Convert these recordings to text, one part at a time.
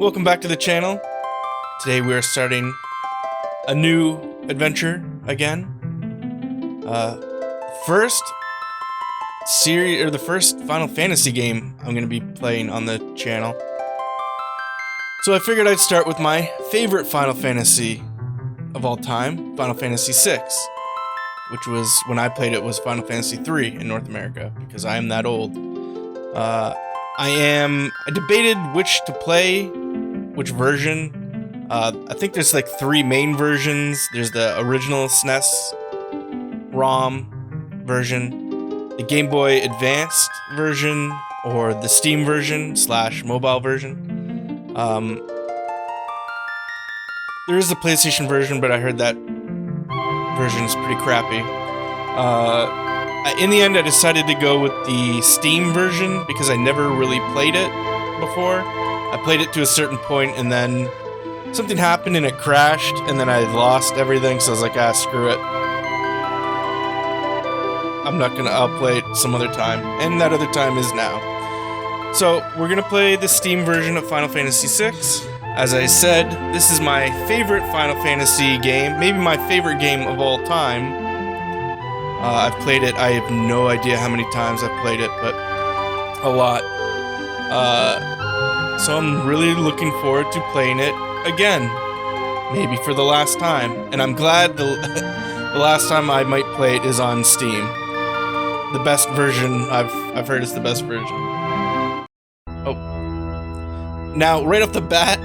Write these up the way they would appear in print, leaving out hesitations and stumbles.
welcome back to the channel. Today we are starting a new adventure again. First series, or the first Final Fantasy game I'm gonna be playing on the channel. So I figured I'd start with my favorite Final Fantasy of all time, Final Fantasy VI, which was, when I played it, was Final Fantasy III in North America, because I am that old. I debated which to play, which version. I think there's like 3 main versions. There's the original SNES ROM version, the Game Boy Advanced version, or the Steam version / mobile version. There is a PlayStation version, but I heard that version is pretty crappy. In the end, I decided to go with the Steam version because I never really played it before. I played it to a certain point, and then something happened and it crashed, and then I lost everything, so I was like, screw it. I'll play it some other time, and that other time is now. So, we're gonna play the Steam version of Final Fantasy VI. As I said, this is my favorite Final Fantasy game, maybe my favorite game of all time. I've played it, I have no idea how many times I've played it, but a lot. So I'm really looking forward to playing it again. Maybe for the last time. And I'm glad the last time I might play it is on Steam. The best version, I've heard, is the best version. Oh. Now, right off the bat,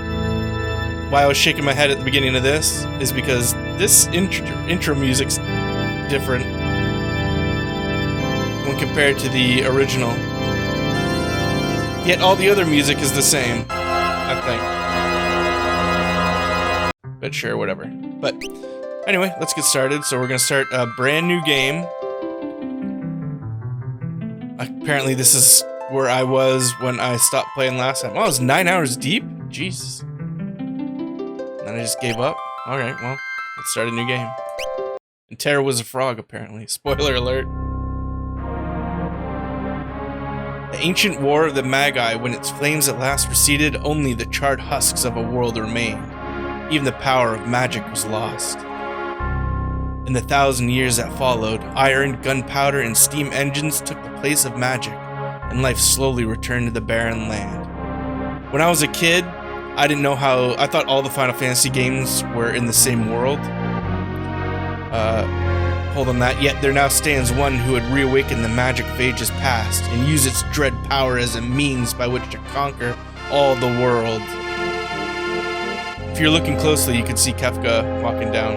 why I was shaking my head at the beginning of this is because this intro music's different when compared to the original. Yet all the other music is the same, I think. But sure, whatever. But anyway, let's get started. So we're gonna start a brand new game. Apparently this is where I was when I stopped playing last time. Oh, I was 9 hours deep? Jesus. Then I just gave up? Alright, well, let's start a new game. And Terra was a frog, apparently. Spoiler alert. The ancient war of the Magi, when its flames at last receded, only the charred husks of a world remained. Even the power of magic was lost. In the 1,000 years that followed, iron, gunpowder, and steam engines took the place of magic, and life slowly returned to the barren land. When I was a kid, I didn't know how. I thought all the Final Fantasy games were in the same world. Hold on that. Yet there now stands one who would reawaken the magic of ages past and use its dread power as a means by which to conquer all the world. If you're looking closely, you can see Kefka walking down.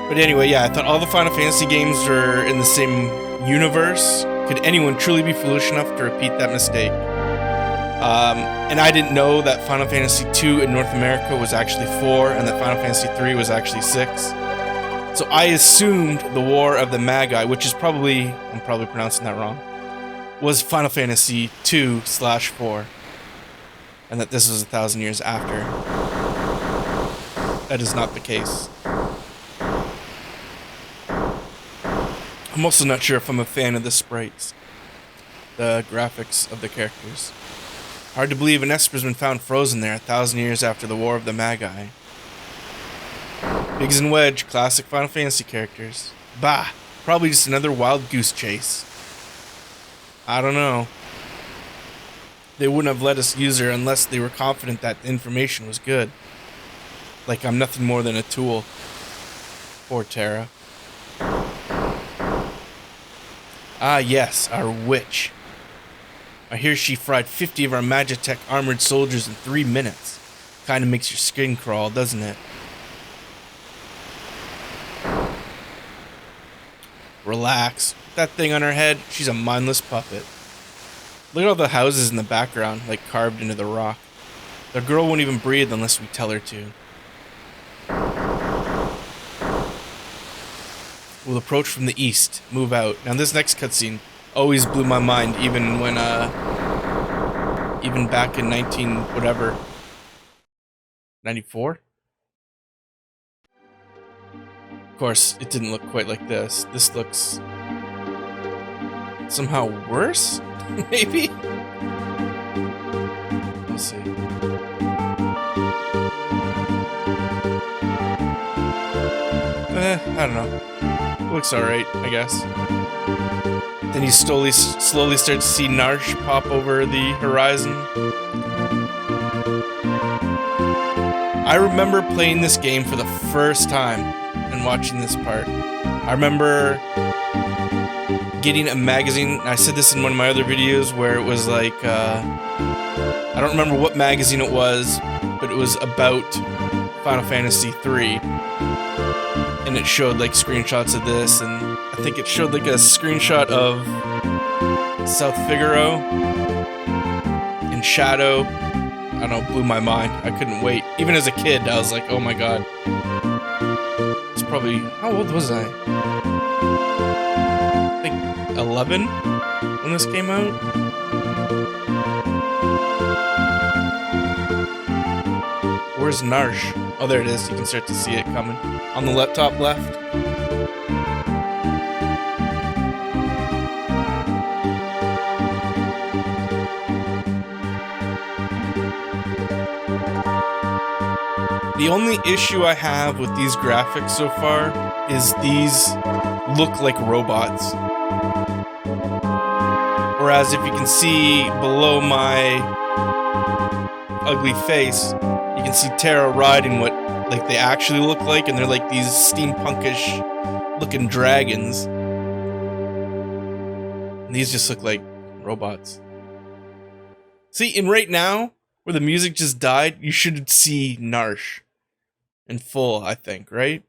But anyway, yeah, I thought all the Final Fantasy games were in the same universe. Could anyone truly be foolish enough to repeat that mistake? And I didn't know that Final Fantasy II in North America was actually 4, and that Final Fantasy III was actually 6. So I assumed the War of the Magi, which is probably, I'm probably pronouncing that wrong, was Final Fantasy II/4. And that this was 1,000 years after. That is not the case. I'm also not sure if I'm a fan of the sprites. The graphics of the characters. Hard to believe an Esper's been found frozen there 1,000 years after the War of the Magi. Biggs and Wedge, classic Final Fantasy characters. Bah! Probably just another wild goose chase. I don't know. They wouldn't have let us use her unless they were confident that the information was good. Like I'm nothing more than a tool. Poor Terra. Ah yes, our witch. I hear she fried 50 of our Magitek armored soldiers in 3 minutes. Kinda makes your skin crawl, doesn't it? Relax. With that thing on her head, she's a mindless puppet. Look at all the houses in the background, like carved into the rock. The girl won't even breathe unless we tell her to. We'll approach from the east, move out. Now this next cutscene always blew my mind, even when, even back in 94? Of course, it didn't look quite like this. This looks somehow worse, maybe? Let's see. I don't know. Looks alright, I guess. Then you slowly start to see Narshe pop over the horizon. I remember playing this game for the first time and watching this part. I remember getting a magazine. I said this in one of my other videos where it was like, I don't remember what magazine it was, but it was about Final Fantasy III. And it showed like screenshots of this, and I think it showed like a screenshot of South Figaro in shadow. I don't know, blew my mind. I couldn't wait. Even as a kid, I was like, oh my god. It's probably, how old was I? I think 11 when this came out. Where's Narshe? Oh, there it is. You can start to see it coming. On the top left. The only issue I have with these graphics so far is these look like robots. Whereas if you can see below my ugly face, you can see Terra riding what like they actually look like, and they're like these steampunkish looking dragons. And these just look like robots. See, and right now, where the music just died, you should see Narshe in full, I think, right?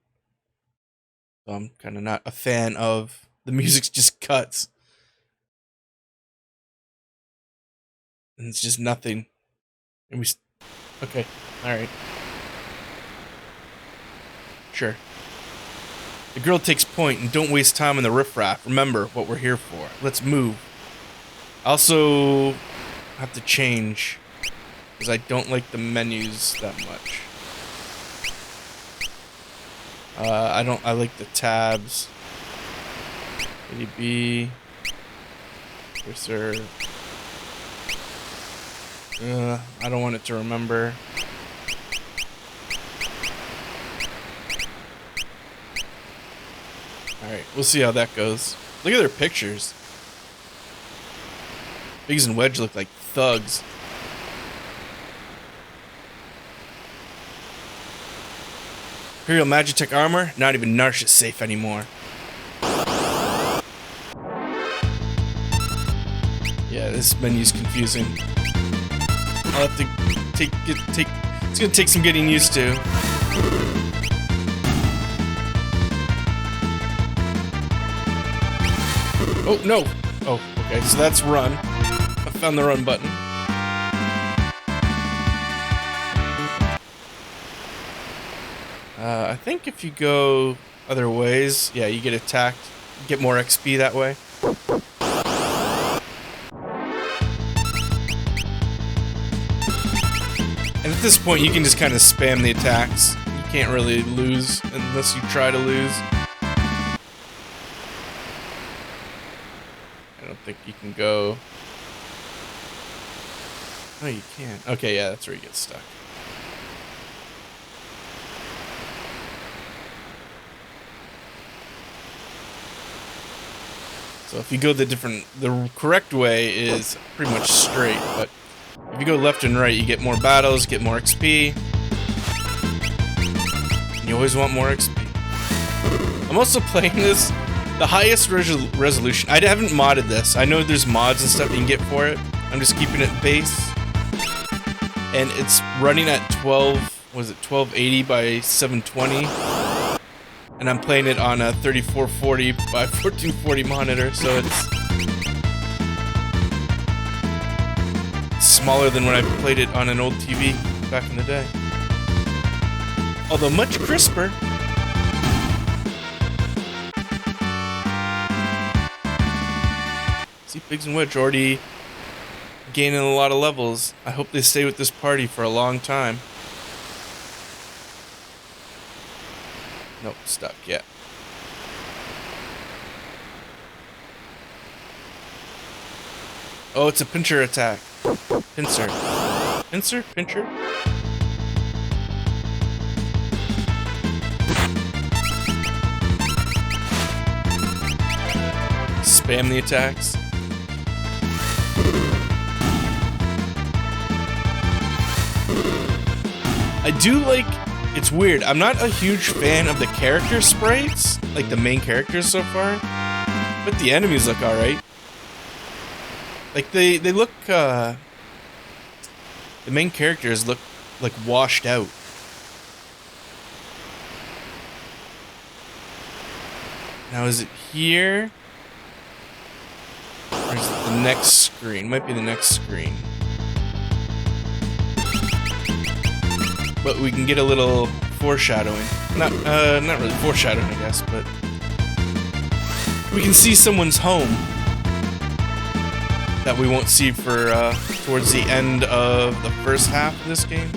So I'm kind of not a fan of the music just cuts. And it's just nothing. And we... Okay, alright. Sure. The girl takes point, and don't waste time on the riffraff. Remember what we're here for. Let's move. I also have to change, because I don't like the menus that much. I like the tabs. ADB. Cursor. I don't want it to remember. Alright, we'll see how that goes. Look at their pictures. Biggs and Wedge look like thugs. Imperial Magitek armor? Not even Narshe is safe anymore. Yeah, this menu's confusing. I'll have to it's gonna take some getting used to. Oh, no! Oh, okay, so that's run. I found the run button. I think if you go other ways, yeah, you get attacked. You get more XP that way. And at this point, you can just kind of spam the attacks. You can't really lose unless you try to lose. I don't think you can go... Oh, you can. Okay, yeah, that's where you get stuck. So if you go the correct way is pretty much straight, but if you go left and right, you get more battles, get more XP. And you always want more XP. I'm also playing this, the highest resolution. I haven't modded this. I know there's mods and stuff you can get for it. I'm just keeping it base. And it's running at 1280 by 720. And I'm playing it on a 3440 by 1440 monitor, so it's smaller than when I played it on an old TV back in the day. Although much crisper. See, Biggs and Wedge already gaining a lot of levels. I hope they stay with this party for a long time. Nope, stuck, yeah. Oh, it's a pincher attack. Pincer. Pincer? Pincher? Spam the attacks. I do like... It's weird. I'm not a huge fan of the character sprites, like the main characters so far, but the enemies look alright. Like, they look, the main characters look, like, washed out. Now, is it here? Or is it the next screen? Might be the next screen. But we can get a little foreshadowing. Not really foreshadowing, I guess, but... we can see someone's home. That we won't see for, towards the end of the first half of this game.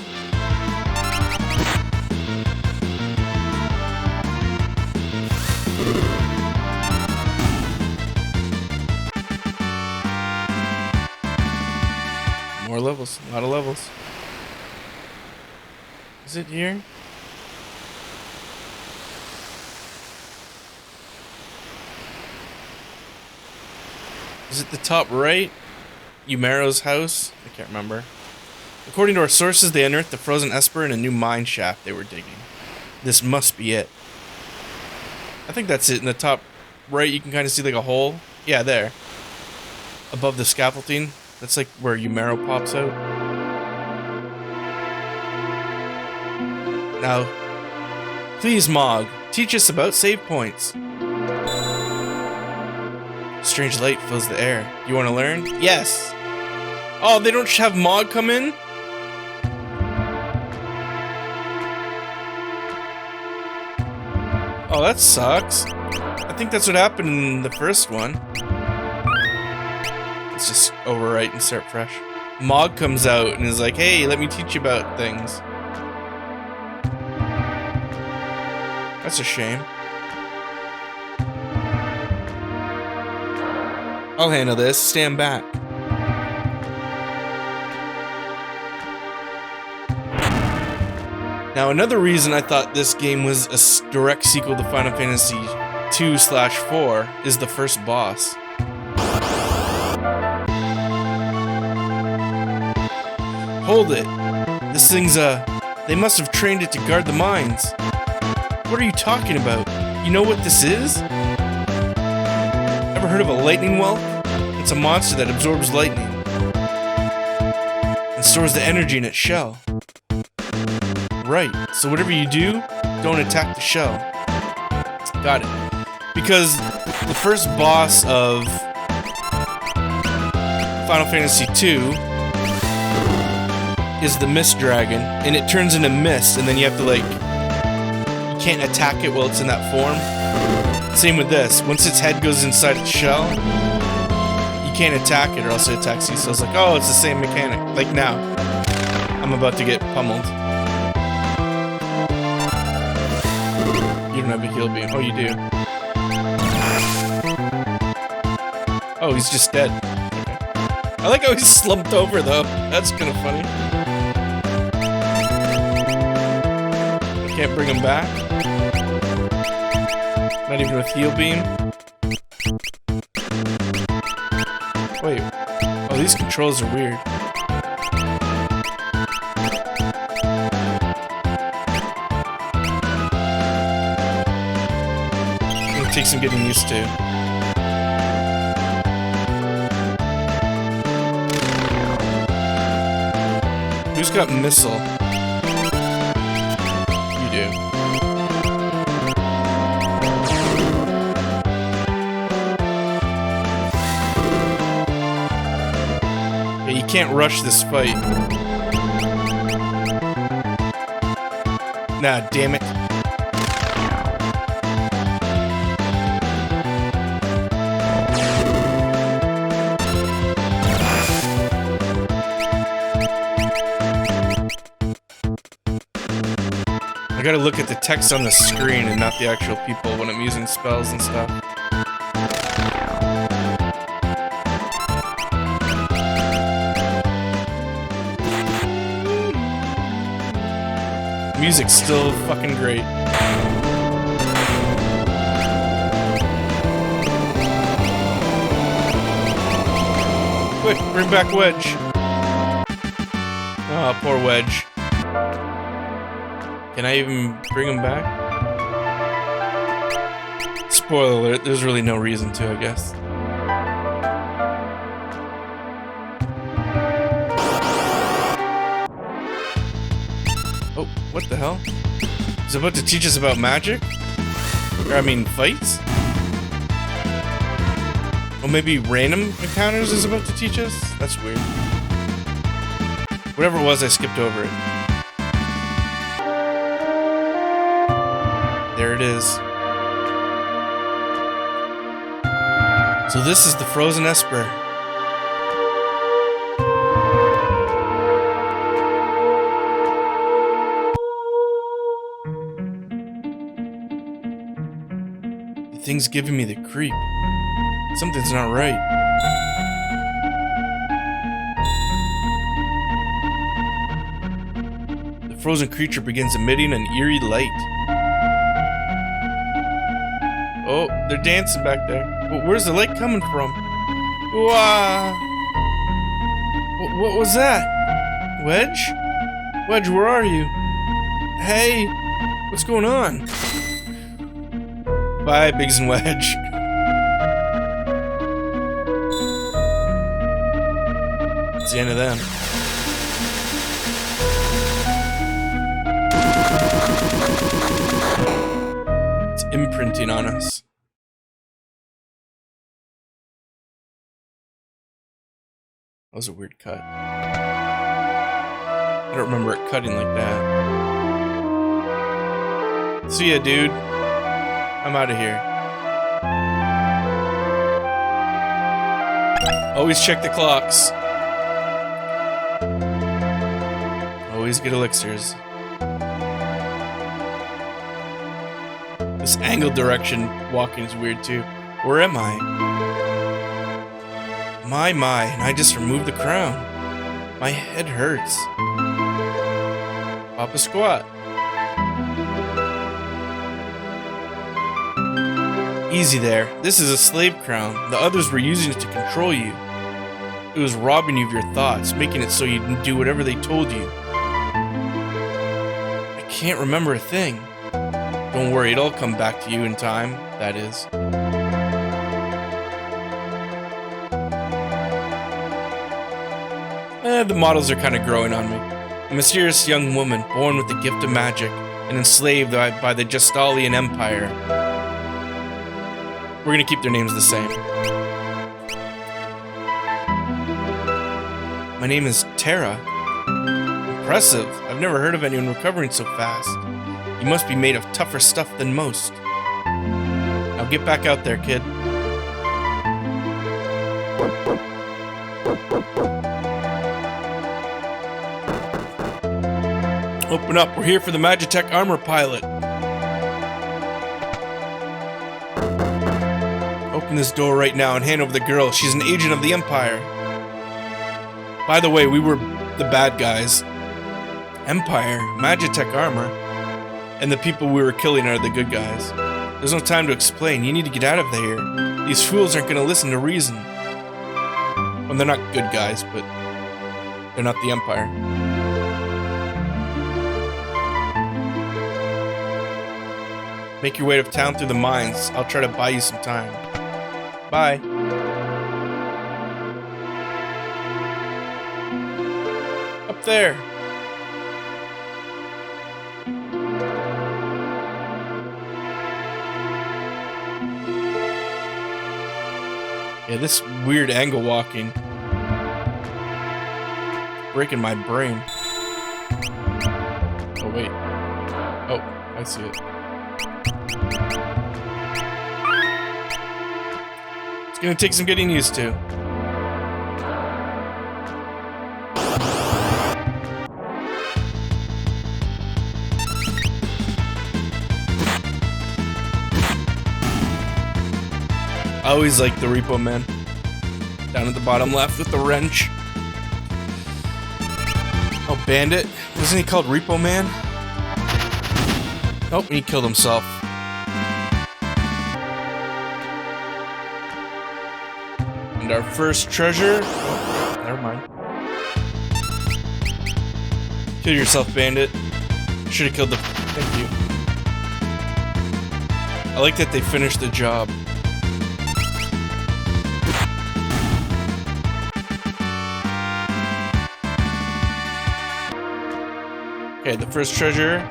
More levels, a lot of levels. Is it here? Is it the top right? YMIR's house? I can't remember. According to our sources, they unearthed the frozen Esper in a new mine shaft they were digging. This must be it. I think that's it. In the top right, you can kind of see like a hole. Yeah, there. Above the scaffolding. That's like where YMIR pops out. Now, please, Mog, teach us about save points. Strange light fills the air. You want to learn? Yes. Oh, they don't have Mog come in? Oh, that sucks. I think that's what happened in the first one. Let's just overwrite and start fresh. Mog comes out and is like, hey, let me teach you about things. That's a shame. I'll handle this. Stand back. Now, another reason I thought this game was a direct sequel to Final Fantasy 2/4 is the first boss. Hold it. This thing's they must have trained it to guard the mines. What are you talking about? You know what this is? Ever heard of a lightning whelp? It's a monster that absorbs lightning and stores the energy in its shell. Right, so whatever you do, don't attack the shell. Got it. Because the first boss of Final Fantasy 2 is the Mist Dragon, and it turns into mist, and then you have to like... you can't attack it while it's in that form. Same with this. Once its head goes inside its shell, you can't attack it or else it attacks you. So it's like, oh, it's the same mechanic. Like now. I'm about to get pummeled. You don't have a heal beam. Oh, you do. Oh, he's just dead. Okay. I like how he's slumped over, though. That's kind of funny. I can't bring him back. Not even with heal beam. Wait. Oh, these controls are weird. It takes some getting used to. Who's got missile? You do. You can't rush this fight. Nah, damn it. I gotta look at the text on the screen and not the actual people when I'm using spells and stuff. music's still fucking great. Quick, bring back Wedge. Oh, poor Wedge. Can I even bring him back? Spoiler alert, there's really no reason to, I guess. Oh, what the hell? He's about to teach us about magic? Or, I mean, fights? Or maybe random encounters is about to teach us? That's weird. Whatever it was, I skipped over it. There it is. So this is the frozen Esper. The thing's giving me the creep. Something's not right. The frozen creature begins emitting an eerie light. Oh, they're dancing back there. Where's the light coming from? Wow. What was that? Wedge? Wedge, where are you? Hey, what's going on? Bye, Biggs and Wedge. It's the end of them. It's imprinting on us. That was a weird cut. I don't remember it cutting like that. See ya, dude. I'm out of here. Always check the clocks. Always get elixirs. This angled direction walking is weird too. Where am I? My, and I just removed the crown. My head hurts. Papa squat. Easy there. This is a slave crown. The others were using it to control you. It was robbing you of your thoughts, making it so you'd do whatever they told you. I can't remember a thing. Don't worry, it'll come back to you in time, that is. The models are kind of growing on me. A mysterious young woman born with the gift of magic and enslaved by the Gestalian Empire. We're gonna keep their names the same. My name is Terra. Impressive. I've never heard of anyone recovering so fast. You must be made of tougher stuff than most. Now get back out there, kid. Open up, we're here for the Magitek armor pilot. Open this door right now and hand over the girl. She's an agent of the Empire. By the way, we were the bad guys. Empire, Magitek armor, and the people we were killing are the good guys. There's no time to explain. You need to get out of here. These fools aren't going to listen to reason. Well, they're not good guys, but they're not the Empire. Make your way to town through the mines. I'll try to buy you some time. Bye. Up there. Yeah, this weird angle walking. Breaking my brain. Oh, wait. Oh, I see it. It's gonna take some getting used to. I always like the Repo Man. Down at the bottom left with the wrench. Oh, Bandit? Wasn't he called Repo Man? Oh, he killed himself. And our first treasure... Oh, never mind. Kill yourself, bandit. Should have killed the... Thank you. I like that they finished the job. Okay, the first treasure.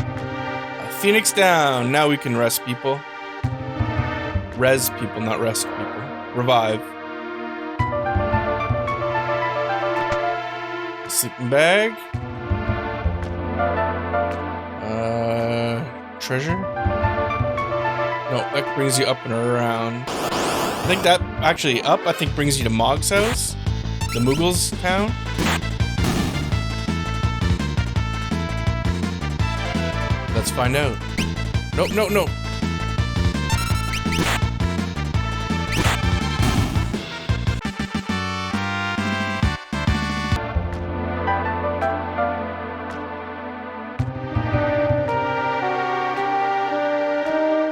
Phoenix down. Now we can rest people. Res people, not rest people. Revive. Sleeping bag. Treasure? No, that brings you up and around. I think that actually up, I think brings you to Mog's house. The Moogle's town. Let's find out. Nope, no, no.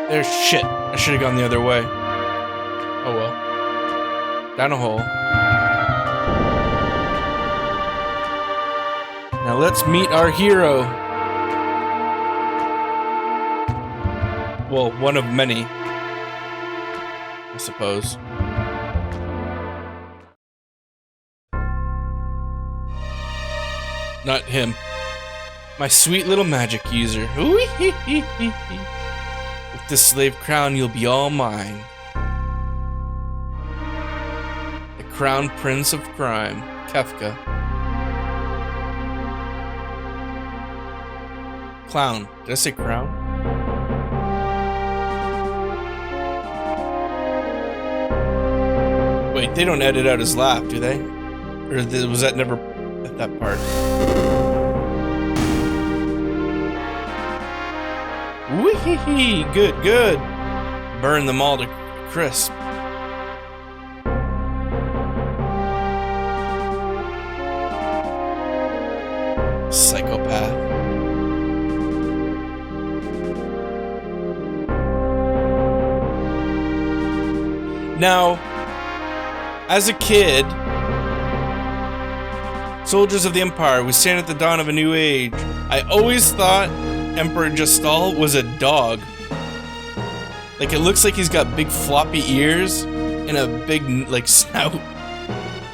There's shit. I should have gone the other way. Oh well. Down a hole. Now let's meet our hero. Well, one of many, I suppose. Not him. My sweet little magic user. With this slave crown, you'll be all mine. The crown prince of crime, Kefka. Clown. Did I say crown? Wait, they don't edit out his laugh, do they? Or was that never at that part? Wee-hee-hee! Good, good! Burn them all to crisp. Psychopath. Now, as a kid, soldiers of the Empire, we stand at the dawn of a new age. I always thought Emperor Justal was a dog. Like, it looks like he's got big floppy ears and a big, like, snout.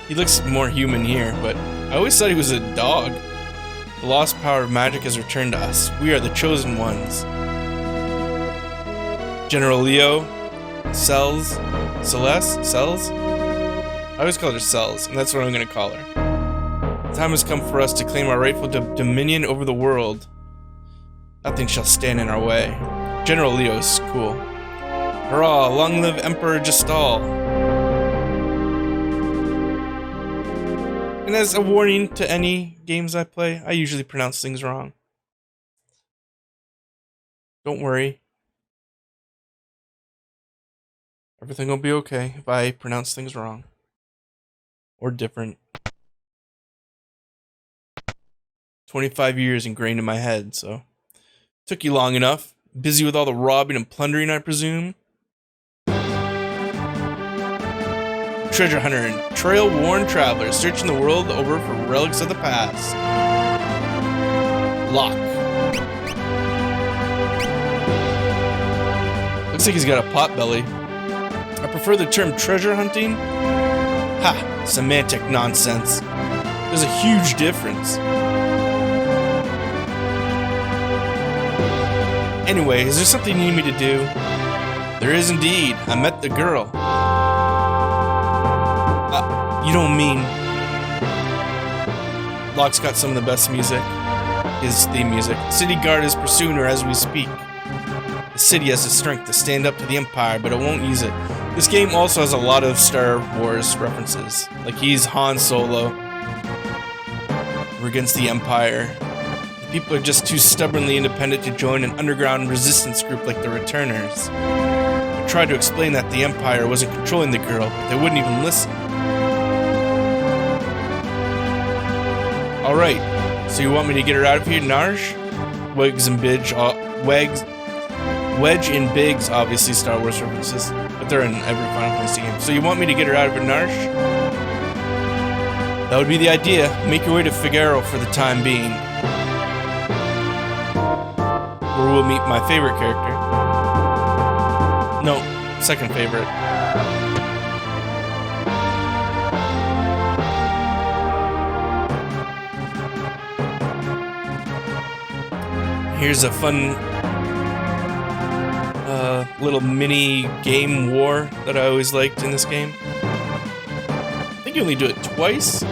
He looks more human here, but I always thought he was a dog. The lost power of magic has returned to us. We are the chosen ones. General Leo, Celeste? I always call her Cells, and that's what I'm going to call her. The time has come for us to claim our rightful dominion over the world. Nothing shall stand in our way. General Leo is cool. Hurrah! Long live Emperor Justal! And as a warning to any games I play, I usually pronounce things wrong. Don't worry. Everything will be okay if I pronounce things wrong. Or different. 25 years ingrained in my head, so... Took you long enough. Busy with all the robbing and plundering, I presume? Treasure hunter and trail-worn traveler searching the world over for relics of the past. Lock. Looks like he's got a pot belly. I prefer the term treasure hunting. Ha! Semantic nonsense. There's a huge difference. Anyway, is there something you need me to do? There is indeed. I met the girl. You don't mean... Locke's got some of the best music. His theme music. City Guard is pursuing her as we speak. The city has the strength to stand up to the Empire, but it won't use it. This game also has a lot of Star Wars references. Like, he's Han Solo. We're against the Empire. People are just too stubbornly independent to join an underground resistance group like the Returners. I tried to explain that the Empire wasn't controlling the girl, but they wouldn't even listen. Alright, so you want me to get her out of here, Narshe? Wags and Bidge, Wags... Wedge and Biggs, obviously Star Wars references, but they're in every Final Fantasy game. So you want me to get her out of Narshe? That would be the idea. Make your way to Figaro for the time being, where we'll meet my favorite character. No, second favorite. Here's a fun little mini game war that I always liked in this game. I think you only do it twice.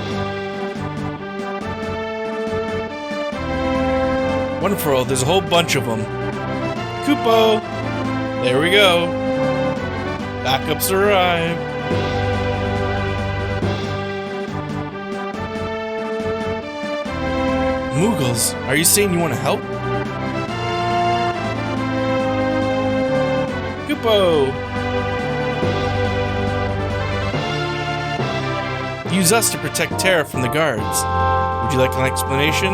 Wonderful, there's a whole bunch of them. Kupo! There we go. Backups arrive. Moogles, are you saying you want to help? Kupo! Use us to protect Terra from the guards. Would you like an explanation?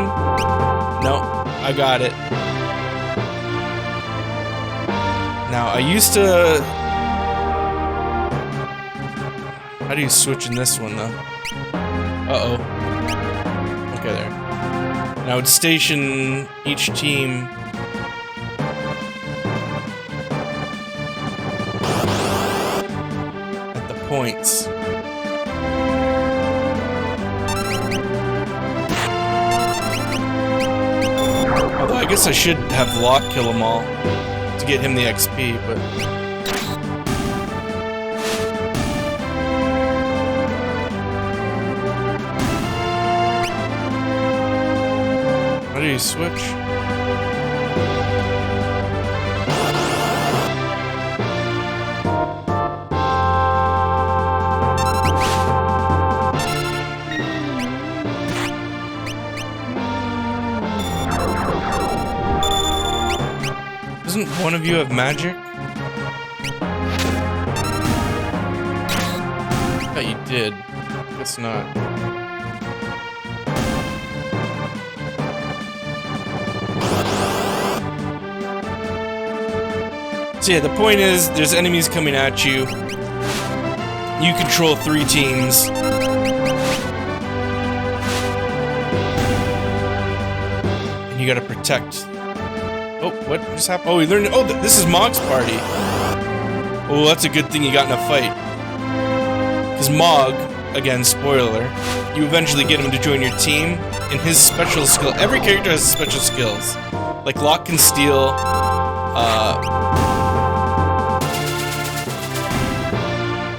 No, I got it. Now, I used to... How do you switch in this one, though? Uh-oh. Okay, there. Now, I would station each team... at the points. Although, I guess I should have Locke kill them all to get him the XP, but... How do you switch? Doesn't one of you have magic? I thought you did. Guess not. So yeah, the point is, there's enemies coming at you. You control 3 teams. And you gotta protect. Oh, what just happened? Oh, we learned. Oh, this is Mog's party. Oh, that's a good thing you got in a fight. Because Mog, again, spoiler, you eventually get him to join your team, and his special skill. Every character has special skills. Like Locke can steal.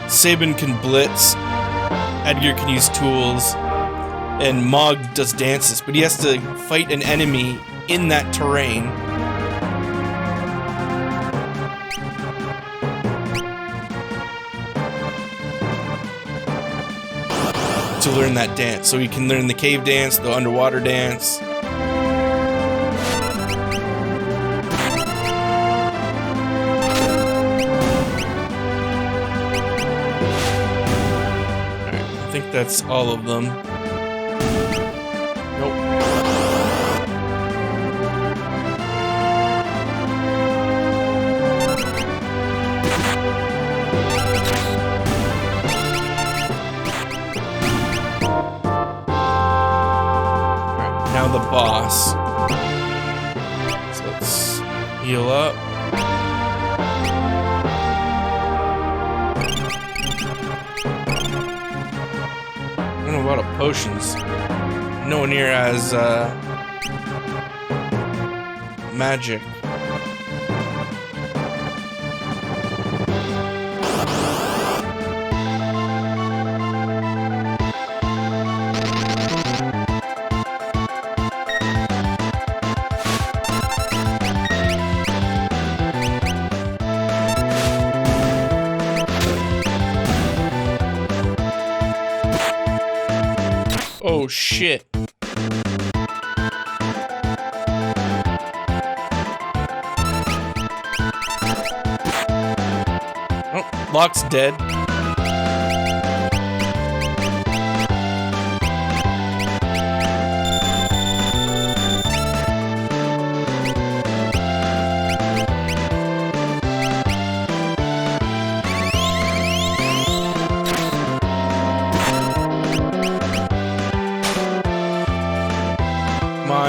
Sabin can blitz. Edgar can use tools. And Mog does dances, but he has to fight an enemy in that terrain. To learn that dance. So he can learn the cave dance, the underwater dance. Alright, I think that's all of them. Nope. Now the boss. So let's heal up. I don't know about a potions. Nowhere near as magic. Oh shit. Oh, Locke's dead.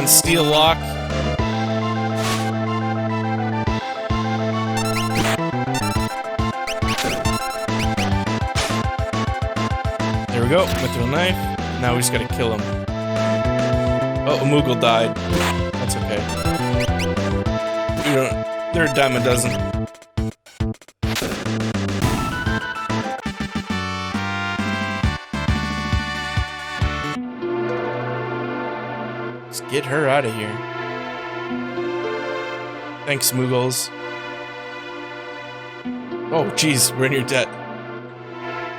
on, steel lock. There we go, mithril knife. Now we just gotta kill him. Oh, a Moogle died. That's okay. They're a dime a dozen. Let's get her out of here. Thanks, Moogles. Oh, jeez, we're in your debt.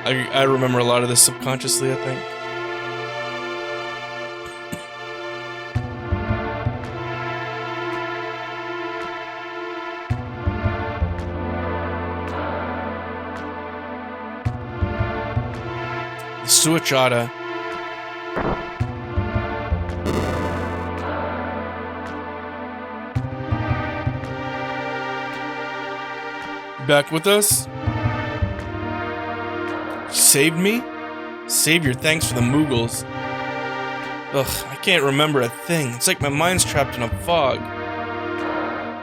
I remember a lot of this subconsciously, I think. Suachata. Back with us? Saved me? Save your thanks for the Moogles. Ugh, I can't remember a thing. It's like my mind's trapped in a fog.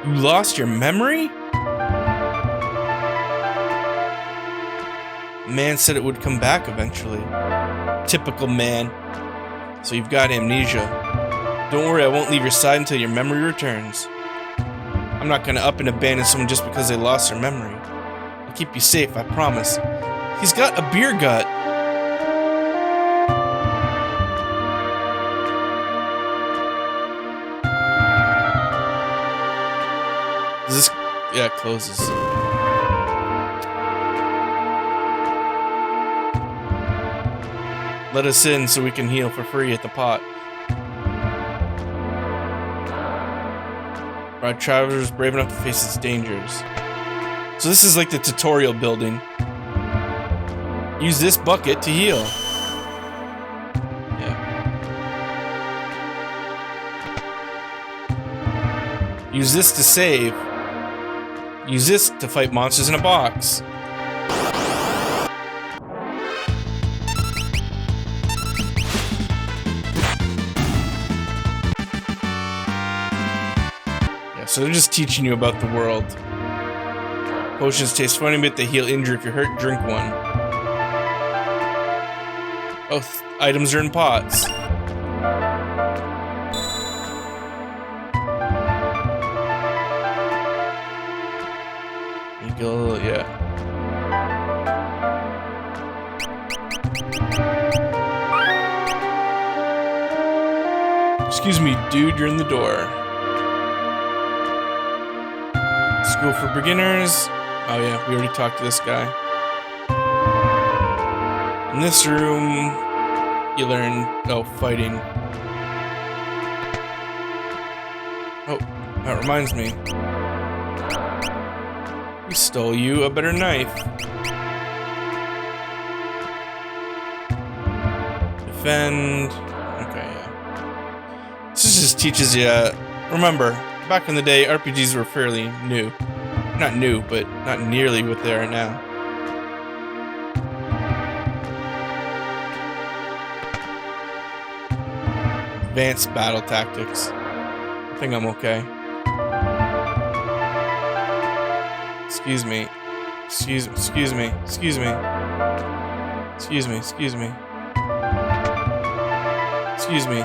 You lost your memory? Man said it would come back eventually. Typical man. So you've got amnesia. Don't worry, I won't leave your side until your memory returns. I'm not gonna up and abandon someone just because they lost their memory. I'll keep you safe, I promise. He's got a beer gut. Is this... yeah, it closes. Let us in so we can heal for free at the pot. Our travelers brave enough to face its dangers. So this is like the tutorial building. Use this bucket to heal. Yeah. Use this to save. Use this to fight monsters in a box. So they're just teaching you about the world. Potions taste funny, but they heal injury. If you're hurt, drink one. Oh, items are in pots. You go, yeah. Excuse me, dude, you're in the door. School for beginners. Oh yeah, we already talked to this guy. In this room, you learn, fighting. Oh, that reminds me. We stole you a better knife. Defend. Okay, yeah. This just teaches you, remember, back in the day, RPGs were fairly new. Not new, but not nearly what they are now. Advanced battle tactics. I think I'm okay. Excuse me. Excuse me. Excuse me. Excuse me. Excuse me. Excuse me.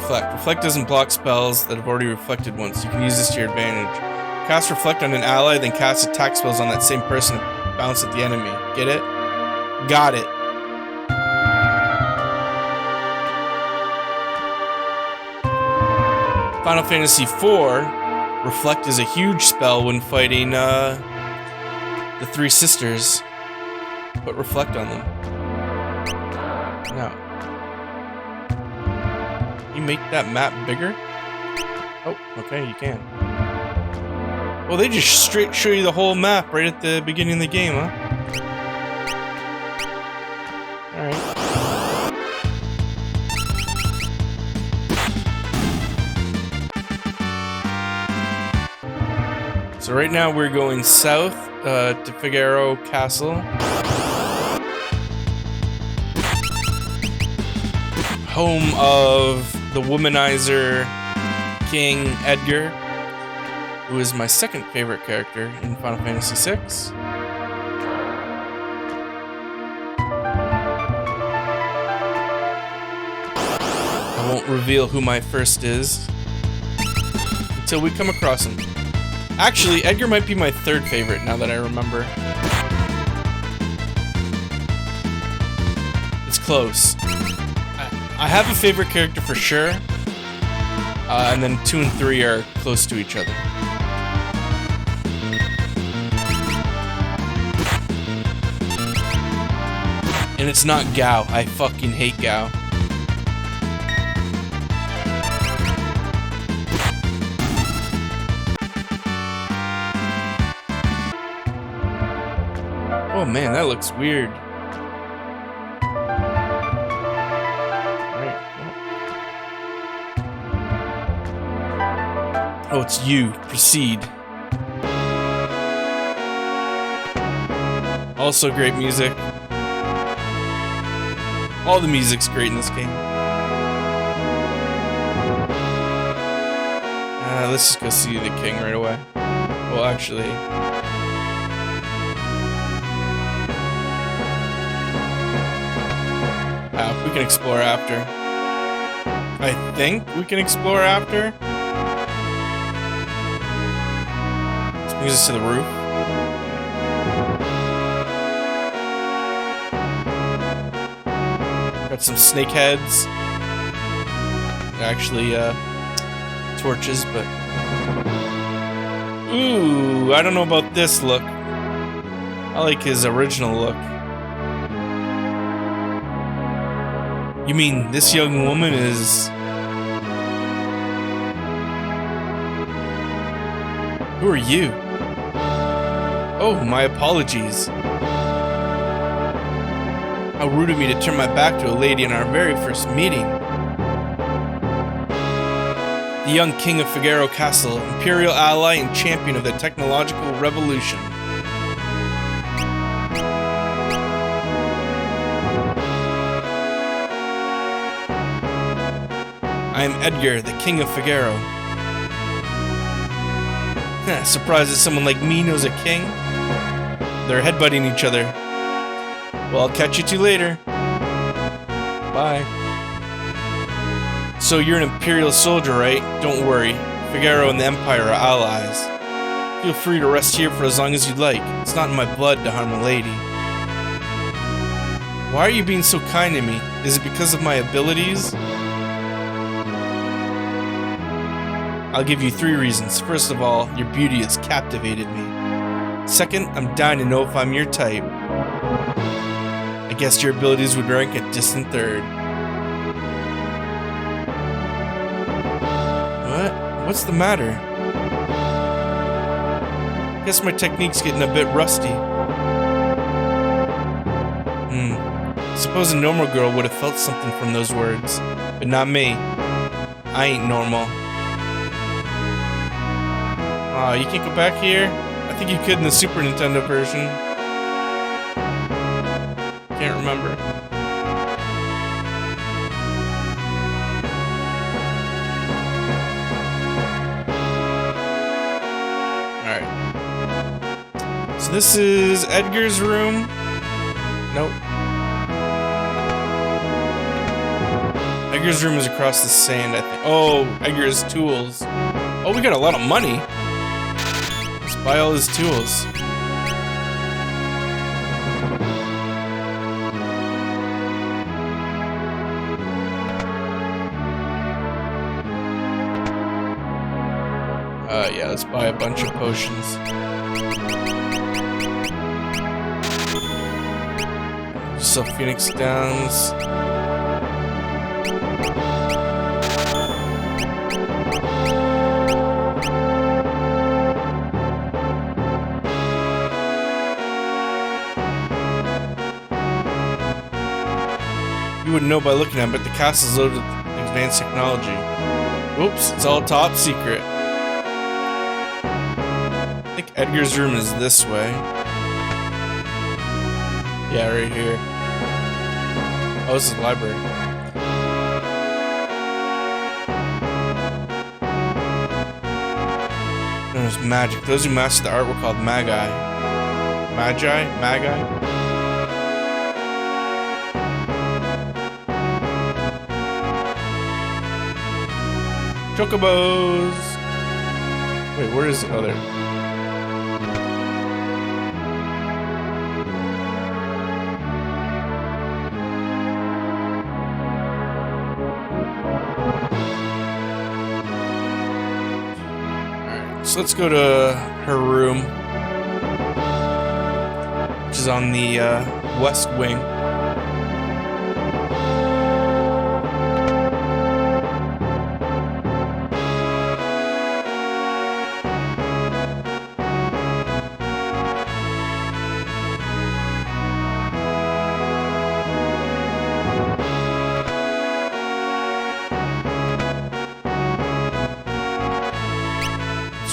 Reflect. Reflect doesn't block spells that have already reflected once. You can use this to your advantage. Cast Reflect on an ally, then cast attack spells on that same person to bounce at the enemy. Get it? Got it. Final Fantasy IV, Reflect is a huge spell when fighting the three sisters. Put Reflect on them. No. You make that map bigger? Oh, okay, you can. Well, they just straight show you the whole map right at the beginning of the game, huh? Alright. So right now we're going south to Figaro Castle. home of the womanizer King Edgar, who is my second favorite character in Final Fantasy VI. I won't reveal who my first is until we come across him. Actually, Edgar might be my third favorite now that I remember. It's close. I have a favorite character for sure, and then 2 and 3 are close to each other. And it's not Gao. I fucking hate Gao. Oh man, that looks weird. Alright. Oh, it's you. Proceed. Also great music. All the music's great in this game. Let's just go see the king right away. Well, actually... we can explore after. I think we can explore after. This brings us to the roof. Got some snake heads. Actually, torches, but... Ooh, I don't know about this look. I like his original look. You mean this young woman is... Who are you? Oh, my apologies. How rude of me to turn my back to a lady in our very first meeting. The young king of Figaro Castle, imperial ally and champion of the technological revolution. I am Edgar, the king of Figaro. Surprised that someone like me knows a king? They're headbutting each other. Well, I'll catch you two later. Bye. So you're an imperial soldier, right? Don't worry. Figaro and the Empire are allies. Feel free to rest here for as long as you'd like. It's not in my blood to harm a lady. Why are you being so kind to me? Is it because of my abilities? I'll give you 3 reasons. First of all, your beauty has captivated me. Second, I'm dying to know if I'm your type. I guess your abilities would rank a distant third. What? What's the matter? Guess my technique's getting a bit rusty. Suppose a normal girl would have felt something from those words. But not me. I ain't normal. Aw, you can't go back here? I think you could in the Super Nintendo version. Can't remember. Alright. So this is Edgar's room. Nope. Edgar's room is across the sand, I think. Oh, Edgar's tools. Oh, we got a lot of money. Let's buy all his tools. Yeah, let's buy a bunch of potions. So Phoenix Downs. You wouldn't know by looking at it, but the castle's loaded with advanced technology. Oops, it's all top secret. I think Edgar's room is this way. Yeah, right here. Oh, this is the library. magic. Those who mastered the art were called Magi. Magi? Chocobos! Wait, where is it? Oh, there. Alright, so let's go to her room, which is on the west wing.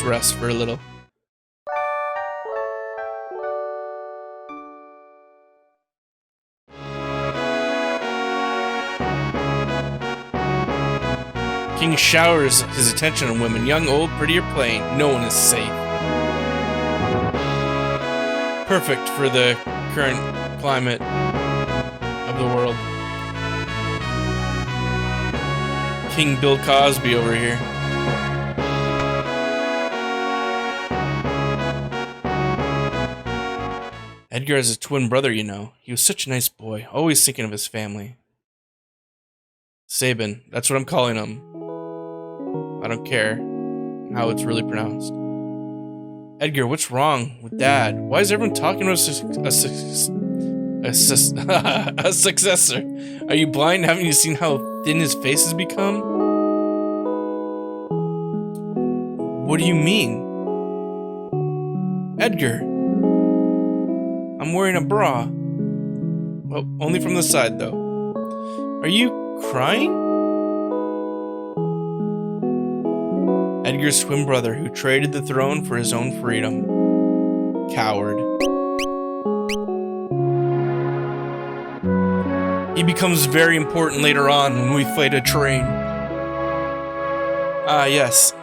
Rest for a little. King showers his attention on women, young, old, pretty, or plain. No one is safe. Perfect for the current climate of the world. King Bill Cosby over here. Edgar has a twin brother, you know. He was such a nice boy, always thinking of his family. Sabin, that's what I'm calling him. I don't care how it's really pronounced. Edgar, what's wrong with Dad? Why is everyone talking about a successor? Are you blind? Haven't you seen how thin his face has become? What do you mean? Edgar. I'm wearing a bra. Well, only from the side, though. Are you crying? Edgar's twin brother who traded the throne for his own freedom. Coward. He becomes very important later on when we fight a train. Ah, yes.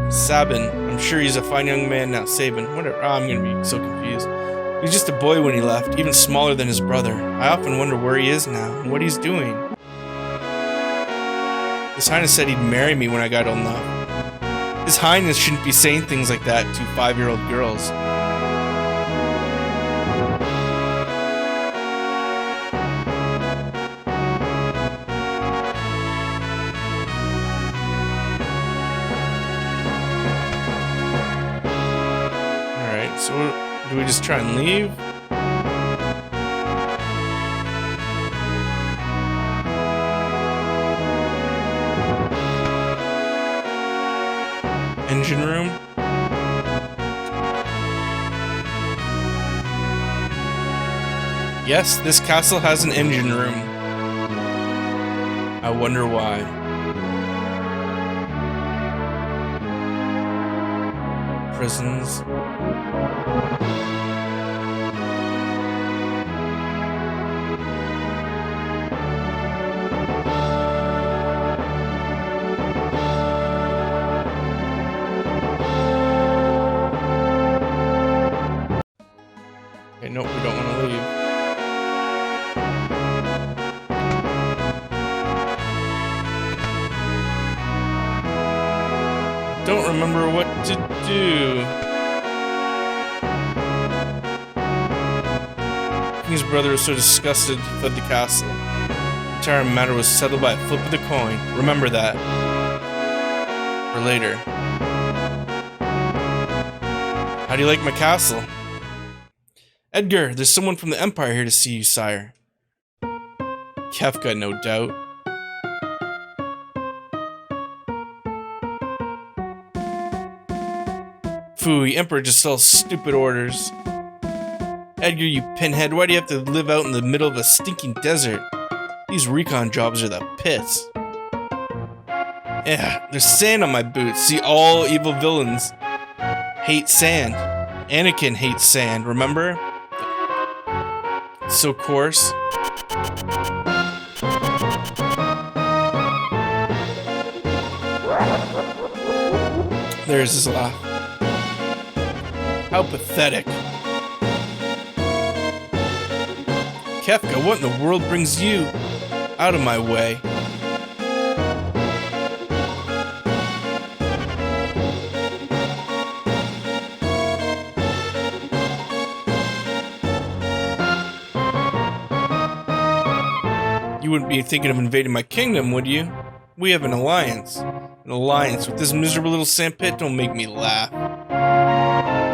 Sabin. I'm sure he's a fine young man now. Sabin. Whatever. Oh, I'm gonna be so confused. He was just a boy when he left, even smaller than his brother. I often wonder where he is now and what he's doing. His Highness said he'd marry me when I got old enough. His Highness shouldn't be saying things like that to 5-year-old girls. Alright, so do we just try and leave? Engine room? Yes, this castle has an engine room. I wonder why. Prisons. Nope, we don't want to leave. Don't remember what to do. King's brother was so disgusted he fled the castle. The entire matter was settled by a flip of the coin. Remember that. For later. How do you like my castle? Edgar, there's someone from the Empire here to see you, sire. Kefka, no doubt. Phooey, Emperor just sells stupid orders. Edgar, you pinhead, why do you have to live out in the middle of a stinking desert? These recon jobs are the pits. Yeah, there's sand on my boots. See, all evil villains hate sand. Anakin hates sand, remember? So coarse. There's his laugh. How pathetic. Kefka, what in the world brings you out of my way? You wouldn't be thinking of invading my kingdom, would you? We have an alliance. An alliance with this miserable little sandpit? Don't make me laugh.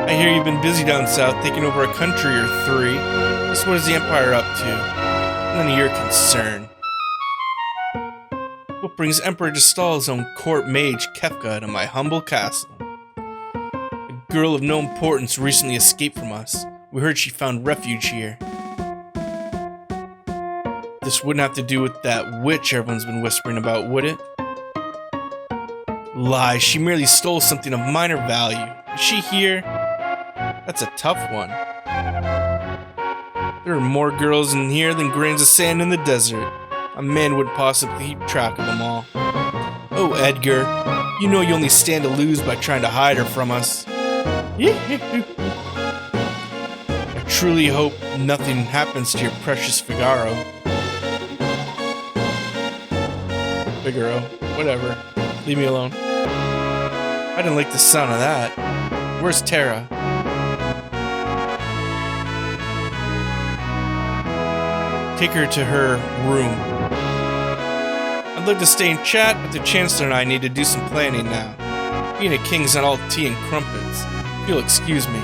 I hear you've been busy down south, taking over a country or three. Just what is the Empire up to? None of your concern. What brings Emperor to stall his own court mage, Kefka, to my humble castle? A girl of no importance recently escaped from us. We heard she found refuge here. This wouldn't have to do with that witch everyone's been whispering about, would it? Lies, she merely stole something of minor value. Is she here? That's a tough one. There are more girls in here than grains of sand in the desert. A man wouldn't possibly keep track of them all. Oh, Edgar, you know you only stand to lose by trying to hide her from us. I truly hope nothing happens to your precious Figaro. Figaro, whatever. Leave me alone. I didn't like the sound of that. Where's Terra? Take her to her room. I'd love to stay and chat, but the Chancellor and I need to do some planning now. Being a king's not all tea and crumpets. If you'll excuse me.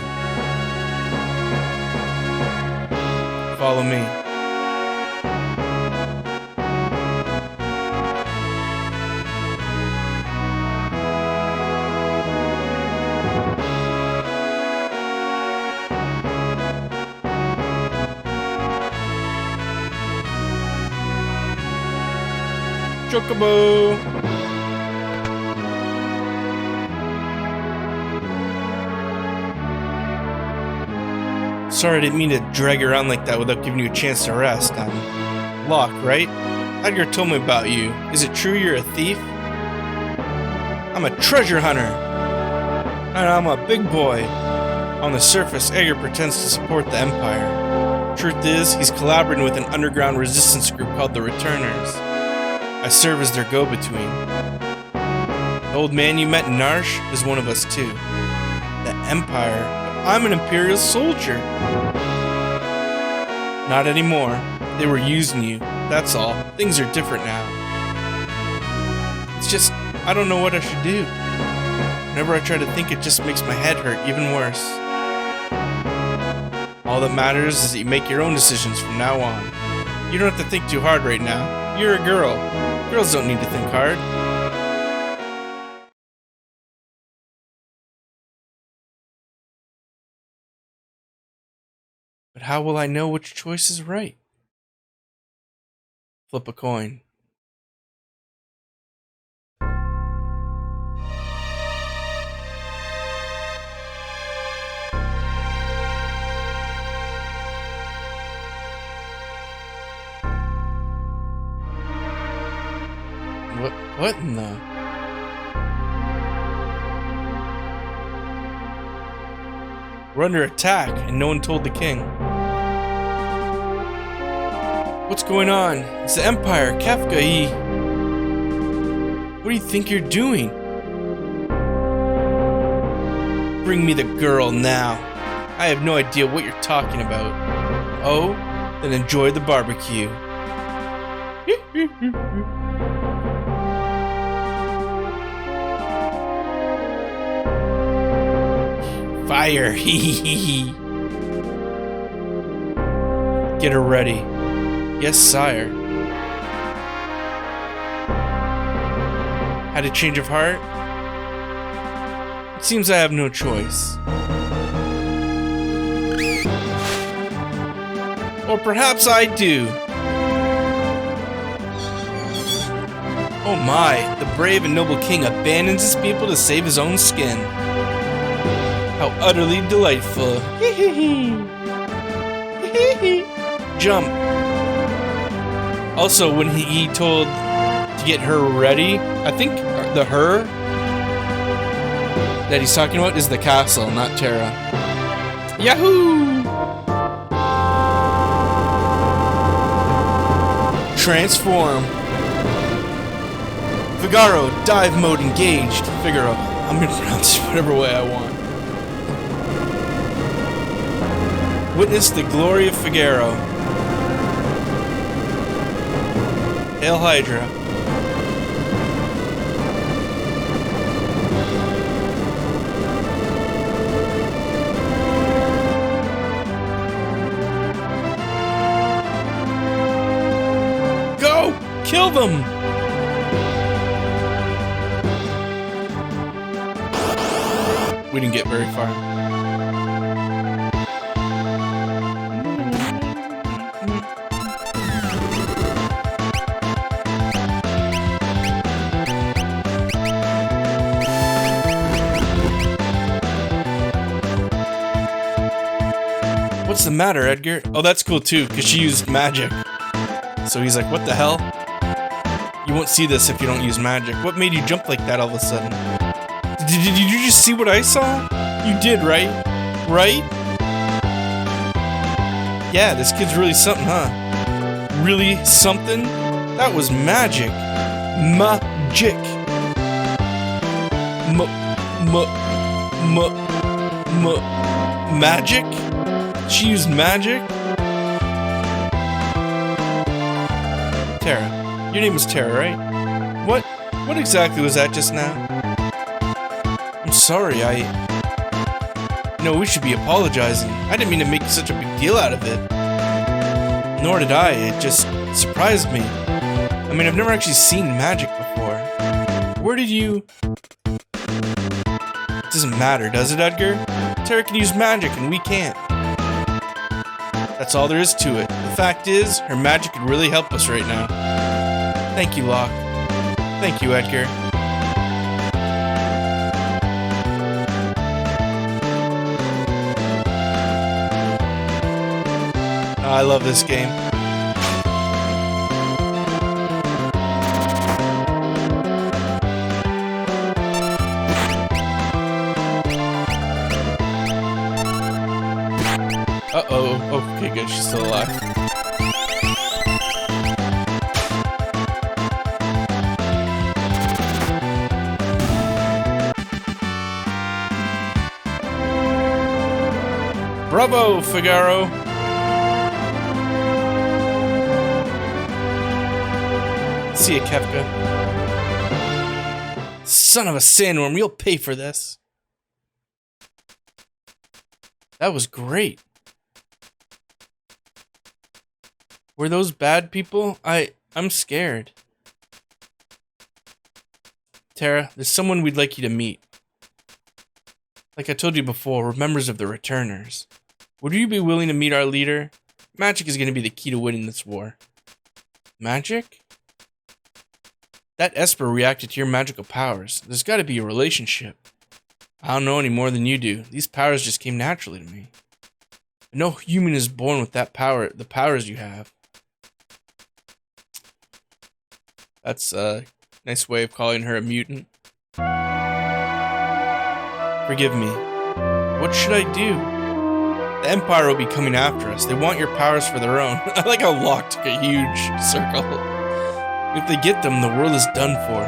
Follow me. Chocobo! Sorry, I didn't mean to drag you around like that without giving you a chance to rest. I'm Locke, right? Edgar told me about you. Is it true you're a thief? I'm a treasure hunter! And I'm a big boy. On the surface, Edgar pretends to support the Empire. Truth is, he's collaborating with an underground resistance group called the Returners. I serve as their go-between. The old man you met in Narshe is one of us too. The Empire. I'm an Imperial soldier. Not anymore. They were using you. That's all. Things are different now. It's just, I don't know what I should do. Whenever I try to think, it just makes my head hurt even worse. All that matters is that you make your own decisions from now on. You don't have to think too hard right now. You're a girl. Girls don't need to think hard. But how will I know which choice is right? Flip a coin. What in the... We're under attack, and no one told the king. What's going on? It's the Empire, Kefka, What do you think you're doing? Bring me the girl now. I have no idea what you're talking about. Oh? Then enjoy the barbecue. Fire! Get her ready. Yes, sire. Had a change of heart? It seems I have no choice. Or perhaps I do. Oh my, the brave and noble king abandons his people to save his own skin. How utterly delightful. Jump. Also, when he told to get her ready, I think the her that he's talking about is the castle, not Terra. Yahoo! Transform. Figaro, dive mode engaged. Figaro. I'm gonna pronounce it whatever way I want. Witness the glory of Figaro. Hail Hydra. Go! Kill them! We didn't get very far. What's the matter, Edgar? Oh, that's cool too, because she used magic. So he's like, what the hell? You won't see this if you don't use magic. What made you jump like that all of a sudden? Did you just see what I saw? You did, right? Right? Yeah, this kid's really something, huh? Really something? That was magic. Magic. Magic? She used magic? Terra. Your name was Terra, right? What exactly was that just now? I'm sorry, No, we should be apologizing. I didn't mean to make such a big deal out of it. Nor did I, it just surprised me. I mean, I've never actually seen magic before. Where did you... It doesn't matter, does it, Edgar? Terra can use magic and we can't. That's all there is to it. The fact is, her magic could really help us right now. Thank you, Locke. Thank you, Edgar. I love this game. Uh-oh. Okay, good. She's still alive. Bravo, Figaro! See ya, Kefka. Son of a sandworm, you'll pay for this. That was great. Were those bad people? I'm scared. Terra, there's someone we'd like you to meet. Like I told you before, we're members of the Returners. Would you be willing to meet our leader? Magic is going to be the key to winning this war. Magic? That Esper reacted to your magical powers. There's got to be a relationship. I don't know any more than you do. These powers just came naturally to me. But no human is born with that power, the powers you have. That's a nice way of calling her a mutant. Forgive me. What should I do? The Empire will be coming after us. They want your powers for their own. I like how Locke took a huge circle. If they get them, the world is done for.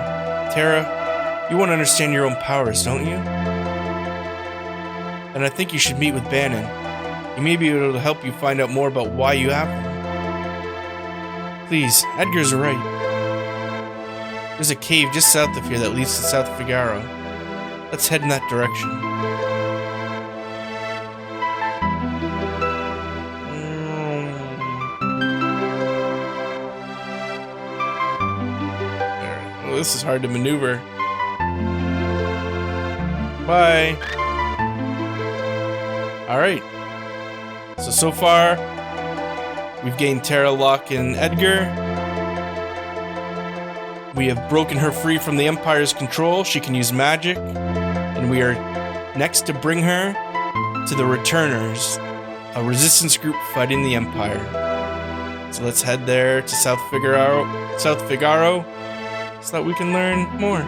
Terra, you want to understand your own powers, don't you? And I think you should meet with Bannon. He may be able to help you find out more about why you have them. Please, Edgar's right. There's a cave just south of here that leads to South Figaro. Let's head in that direction. Oh, this is hard to maneuver. Bye. Alright. So far, we've gained Terra, Locke, and Edgar. We have broken her free from the Empire's control. She can use magic. And we are next to bring her to the Returners, a resistance group fighting the Empire. So let's head there to South Figaro so that we can learn more.